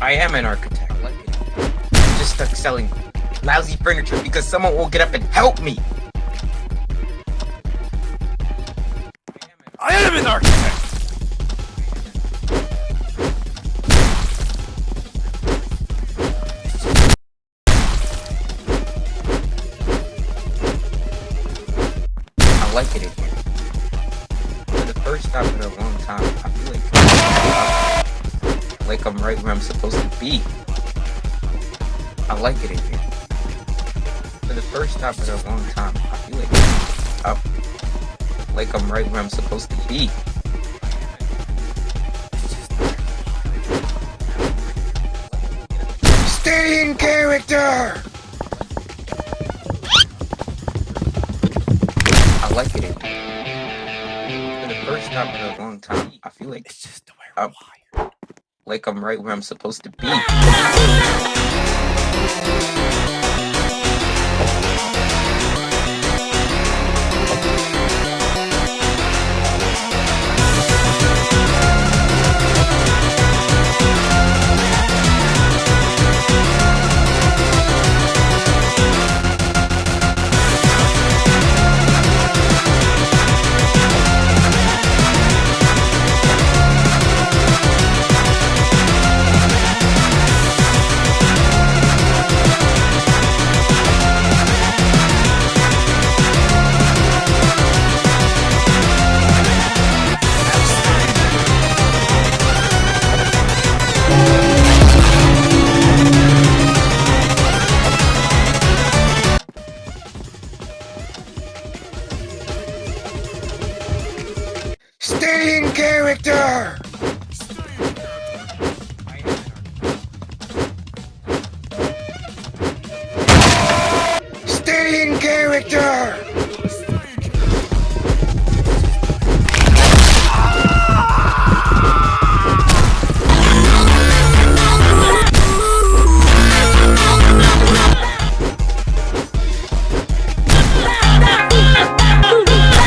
I am an architect. I'm just stuck selling lousy furniture because someone will get up and help me. I am an architect! I like it in here. For the first time in a long time, I feel like I'm right where I'm supposed to be. I like it in here. For the first time in a long time, I feel like I'm right where I'm supposed to be. Stay in character! I like it in here. For the first time in a long time, I feel like It's just the way we're wired. like I'm right where I'm supposed to be. Stay in character! Stay in character!